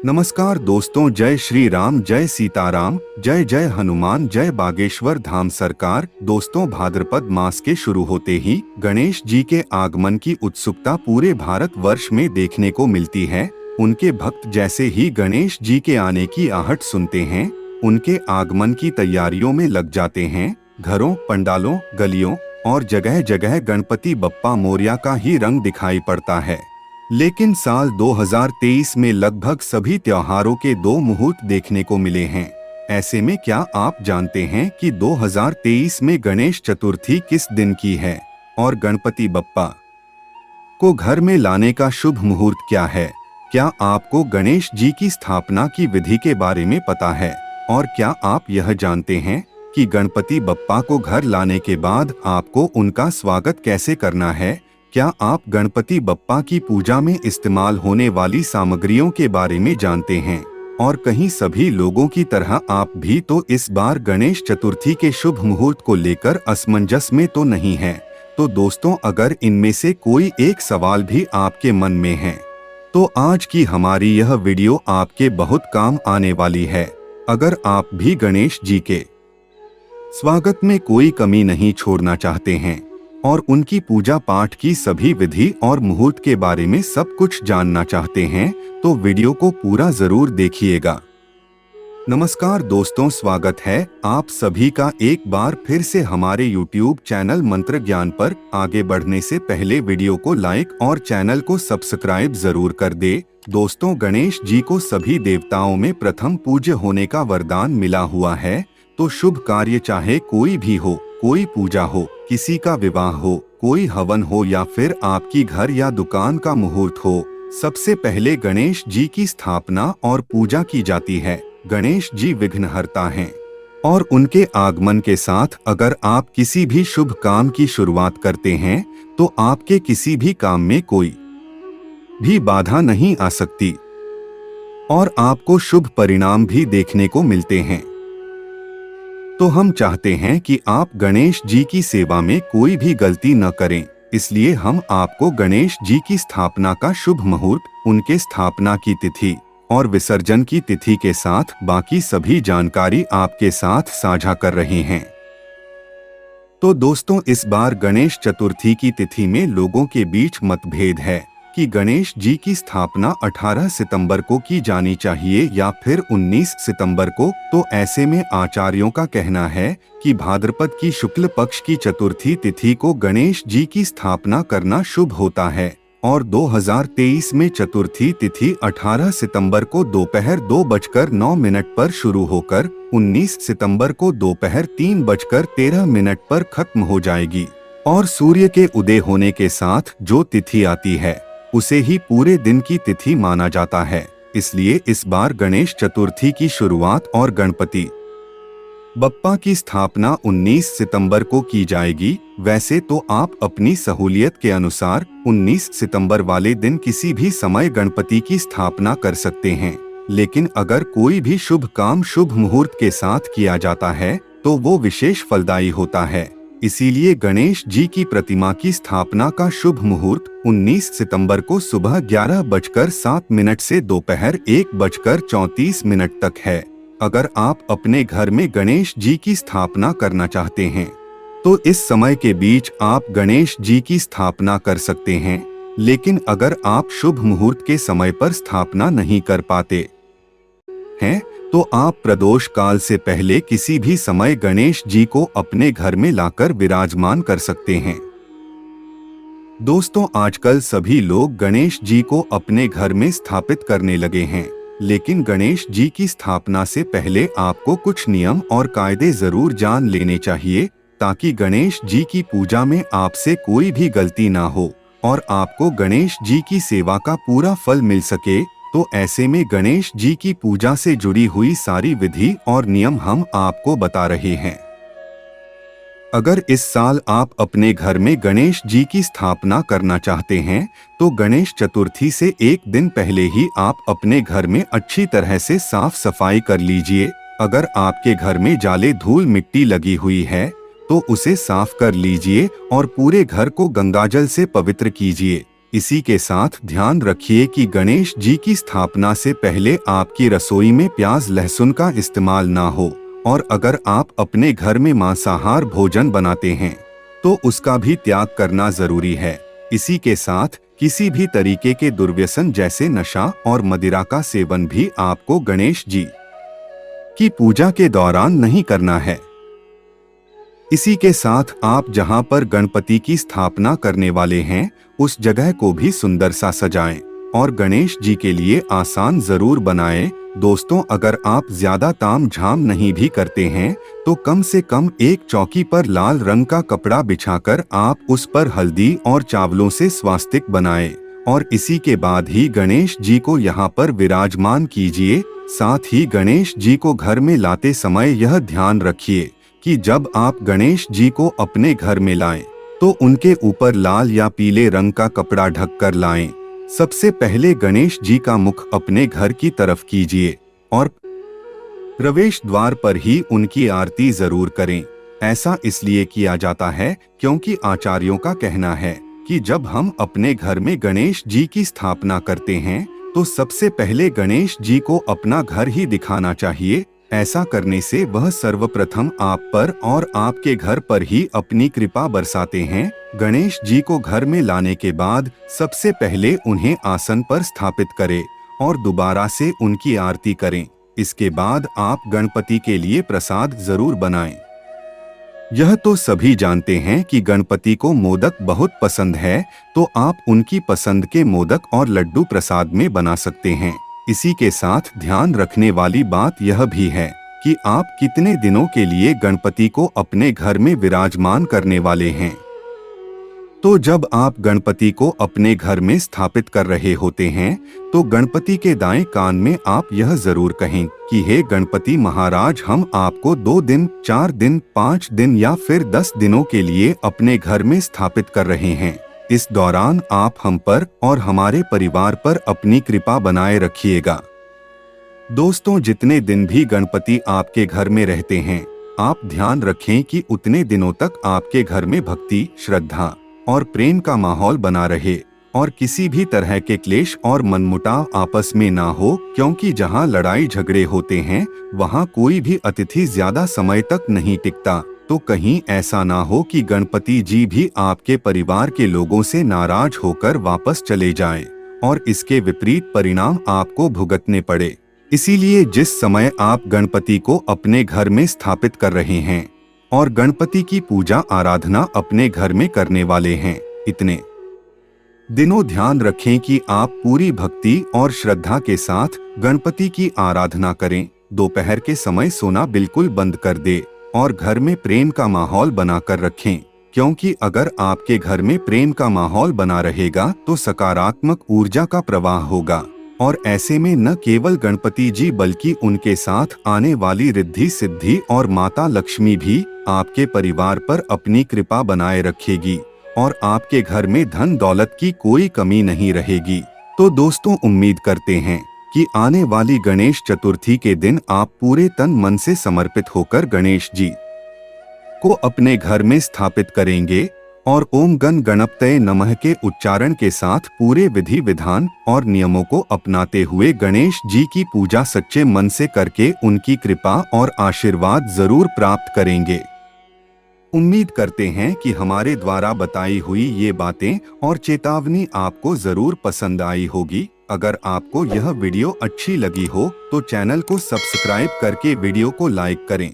नमस्कार दोस्तों, जय श्री राम, जय सीताराम, जय जय हनुमान, जय बागेश्वर धाम सरकार। दोस्तों, भाद्रपद मास के शुरू होते ही गणेश जी के आगमन की उत्सुकता पूरे भारत वर्ष में देखने को मिलती है। उनके भक्त जैसे ही गणेश जी के आने की आहट सुनते हैं, उनके आगमन की तैयारियों में लग जाते हैं। घरों, पंडालों, गलियों और जगह जगह गणपति बप्पा मोरया का ही रंग दिखाई पड़ता है। लेकिन साल 2023 में लगभग सभी त्योहारों के दो मुहूर्त देखने को मिले हैं। ऐसे में क्या आप जानते हैं कि 2023 में गणेश चतुर्थी किस दिन की है और गणपति बप्पा को घर में लाने का शुभ मुहूर्त क्या है? क्या आपको गणेश जी की स्थापना की विधि के बारे में पता है? और क्या आप यह जानते हैं कि गणपति बप्पा को घर लाने के बाद आपको उनका स्वागत कैसे करना है? क्या आप गणपति बप्पा की पूजा में इस्तेमाल होने वाली सामग्रियों के बारे में जानते हैं? और कहीं सभी लोगों की तरह आप भी तो इस बार गणेश चतुर्थी के शुभ मुहूर्त को लेकर असमंजस में तो नहीं हैं? तो दोस्तों, अगर इनमें से कोई एक सवाल भी आपके मन में है तो आज की हमारी यह वीडियो आपके बहुत काम आने वाली है। अगर आप भी गणेश जी के स्वागत में कोई कमी नहीं छोड़ना चाहते हैं और उनकी पूजा पाठ की सभी विधि और मुहूर्त के बारे में सब कुछ जानना चाहते हैं, तो वीडियो को पूरा जरूर देखिएगा। नमस्कार दोस्तों, स्वागत है आप सभी का एक बार फिर से हमारे YouTube चैनल मंत्र ज्ञान पर। आगे बढ़ने से पहले वीडियो को लाइक और चैनल को सब्सक्राइब जरूर कर दे। दोस्तों, गणेश जी को सभी देवताओं में प्रथम पूज्य होने का वरदान मिला हुआ है। तो शुभ कार्य चाहे कोई भी हो, कोई पूजा हो, किसी का विवाह हो, कोई हवन हो या फिर आपकी घर या दुकान का मुहूर्त हो, सबसे पहले गणेश जी की स्थापना और पूजा की जाती है। गणेश जी विघ्नहर्ता हैं और उनके आगमन के साथ अगर आप किसी भी शुभ काम की शुरुआत करते हैं तो आपके किसी भी काम में कोई भी बाधा नहीं आ सकती और आपको शुभ परिणाम भी देखने को मिलते हैं। तो हम चाहते हैं कि आप गणेश जी की सेवा में कोई भी गलती न करें, इसलिए हम आपको गणेश जी की स्थापना का शुभ मुहूर्त, उनके स्थापना की तिथि और विसर्जन की तिथि के साथ बाकी सभी जानकारी आपके साथ साझा कर रहे हैं। तो दोस्तों, इस बार गणेश चतुर्थी की तिथि में लोगों के बीच मतभेद है कि गणेश जी की स्थापना 18 सितंबर को की जानी चाहिए या फिर 19 सितंबर को। तो ऐसे में आचार्यों का कहना है कि भाद्रपद की शुक्ल पक्ष की चतुर्थी तिथि को गणेश जी की स्थापना करना शुभ होता है और 2023 में चतुर्थी तिथि 18 सितंबर को दोपहर 2:09 पर शुरू होकर 19 सितंबर को दोपहर 3:13 पर खत्म हो जाएगी और सूर्य के उदय होने के साथ जो तिथि आती है उसे ही पूरे दिन की तिथि माना जाता है। इसलिए इस बार गणेश चतुर्थी की शुरुआत और गणपति बप्पा की स्थापना 19 सितंबर को की जाएगी। वैसे तो आप अपनी सहूलियत के अनुसार 19 सितंबर वाले दिन किसी भी समय गणपति की स्थापना कर सकते हैं, लेकिन अगर कोई भी शुभ काम शुभ मुहूर्त के साथ किया जाता है तो वो विशेष फलदायी होता है। इसीलिए गणेश जी की प्रतिमा की स्थापना का शुभ मुहूर्त 19 सितंबर को सुबह 11:07 से दोपहर 1:34 तक है। अगर आप अपने घर में गणेश जी की स्थापना करना चाहते हैं तो इस समय के बीच आप गणेश जी की स्थापना कर सकते हैं, लेकिन अगर आप शुभ मुहूर्त के समय पर स्थापना नहीं कर पाते हैं तो आप प्रदोष काल से पहले किसी भी समय गणेश जी को अपने घर में लाकर विराजमान कर सकते हैं। दोस्तों, आजकल सभी लोग गणेश जी को अपने घर में स्थापित करने लगे हैं, लेकिन गणेश जी की स्थापना से पहले आपको कुछ नियम और कायदे जरूर जान लेने चाहिए ताकि गणेश जी की पूजा में आपसे कोई भी गलती ना हो और आपको गणेश जी की सेवा का पूरा फल मिल सके। तो ऐसे में गणेश जी की पूजा से जुड़ी हुई सारी विधि और नियम हम आपको बता रहे हैं। अगर इस साल आप अपने घर में गणेश जी की स्थापना करना चाहते हैं तो गणेश चतुर्थी से एक दिन पहले ही आप अपने घर में अच्छी तरह से साफ सफाई कर लीजिए। अगर आपके घर में जाले धूल मिट्टी लगी हुई है तो उसे साफ कर लीजिए और पूरे घर को गंगाजल से पवित्र कीजिए। इसी के साथ ध्यान रखिए कि गणेश जी की स्थापना से पहले आपकी रसोई में प्याज लहसुन का इस्तेमाल ना हो, और अगर आप अपने घर में मांसाहार भोजन बनाते हैं तो उसका भी त्याग करना जरूरी है। इसी के साथ किसी भी तरीके के दुर्व्यसन जैसे नशा और मदिरा का सेवन भी आपको गणेश जी की पूजा के दौरान नहीं करना है। इसी के साथ आप जहां पर गणपति की स्थापना करने वाले हैं उस जगह को भी सुंदर सा सजाएं और गणेश जी के लिए आसान जरूर बनाएं। दोस्तों, अगर आप ज्यादा ताम झाम नहीं भी करते हैं तो कम से कम एक चौकी पर लाल रंग का कपड़ा बिछाकर आप उस पर हल्दी और चावलों से स्वास्तिक बनाएं और इसी के बाद ही गणेश जी को यहाँ पर विराजमान कीजिए। साथ ही गणेश जी को घर में लाते समय यह ध्यान रखिए कि जब आप गणेश जी को अपने घर में लाएं तो उनके ऊपर लाल या पीले रंग का कपड़ा ढक कर लाएं। सबसे पहले गणेश जी का मुख अपने घर की तरफ कीजिए और प्रवेश द्वार पर ही उनकी आरती जरूर करें। ऐसा इसलिए किया जाता है क्योंकि आचार्यों का कहना है कि जब हम अपने घर में गणेश जी की स्थापना करते हैं तो सबसे पहले गणेश जी को अपना घर ही दिखाना चाहिए। ऐसा करने से वह सर्वप्रथम आप पर और आपके घर पर ही अपनी कृपा बरसाते हैं। गणेश जी को घर में लाने के बाद सबसे पहले उन्हें आसन पर स्थापित करें और दोबारा से उनकी आरती करें। इसके बाद आप गणपति के लिए प्रसाद जरूर बनाएं। यह तो सभी जानते हैं कि गणपति को मोदक बहुत पसंद है, तो आप उनकी पसंद के मोदक और लड्डू प्रसाद में बना सकते हैं। इसी के साथ ध्यान रखने वाली बात यह भी है कि आप कितने दिनों के लिए गणपति को अपने घर में विराजमान करने वाले हैं। तो जब आप गणपति को अपने घर में स्थापित कर रहे होते हैं तो गणपति के दाएं कान में आप यह जरूर कहें कि हे गणपति महाराज, हम आपको 2 दिन, 4 दिन, 5 दिन या फिर 10 दिनों के लिए अपने घर में स्थापित कर रहे हैं। इस दौरान आप हम पर और हमारे परिवार पर अपनी कृपा बनाए रखिएगा। दोस्तों, जितने दिन भी गणपति आपके घर में रहते हैं आप ध्यान रखें कि उतने दिनों तक आपके घर में भक्ति, श्रद्धा और प्रेम का माहौल बना रहे और किसी भी तरह के क्लेश और मनमुटाव आपस में ना हो, क्योंकि जहां लड़ाई झगड़े होते हैं वहां कोई भी अतिथि ज्यादा समय तक नहीं टिकता। तो कहीं ऐसा ना हो कि गणपति जी भी आपके परिवार के लोगों से नाराज होकर वापस चले जाएं और इसके विपरीत परिणाम आपको भुगतने पड़े। इसीलिए जिस समय आप गणपति को अपने घर में स्थापित कर रहे हैं और गणपति की पूजा आराधना अपने घर में करने वाले हैं, इतने दिनों ध्यान रखें कि आप पूरी भक्ति और श्रद्धा के साथ गणपति की आराधना करें। दोपहर के समय सोना बिल्कुल बंद कर दे और घर में प्रेम का माहौल बनाकर रखें, क्योंकि अगर आपके घर में प्रेम का माहौल बना रहेगा तो सकारात्मक ऊर्जा का प्रवाह होगा और ऐसे में न केवल गणपति जी बल्कि उनके साथ आने वाली रिद्धि सिद्धि और माता लक्ष्मी भी आपके परिवार पर अपनी कृपा बनाए रखेगी और आपके घर में धन दौलत की कोई कमी नहीं रहेगी। तो दोस्तों, उम्मीद करते हैं कि आने वाली गणेश चतुर्थी के दिन आप पूरे तन मन से समर्पित होकर गणेश जी को अपने घर में स्थापित करेंगे और ओम गण गणपतये नमः के उच्चारण के साथ पूरे विधि विधान और नियमों को अपनाते हुए गणेश जी की पूजा सच्चे मन से करके उनकी कृपा और आशीर्वाद जरूर प्राप्त करेंगे। उम्मीद करते हैं कि हमारे द्वारा बताई हुई ये बातें और चेतावनी आपको जरूर पसंद आई होगी। अगर आपको यह वीडियो अच्छी लगी हो तो चैनल को सब्सक्राइब करके वीडियो को लाइक करें।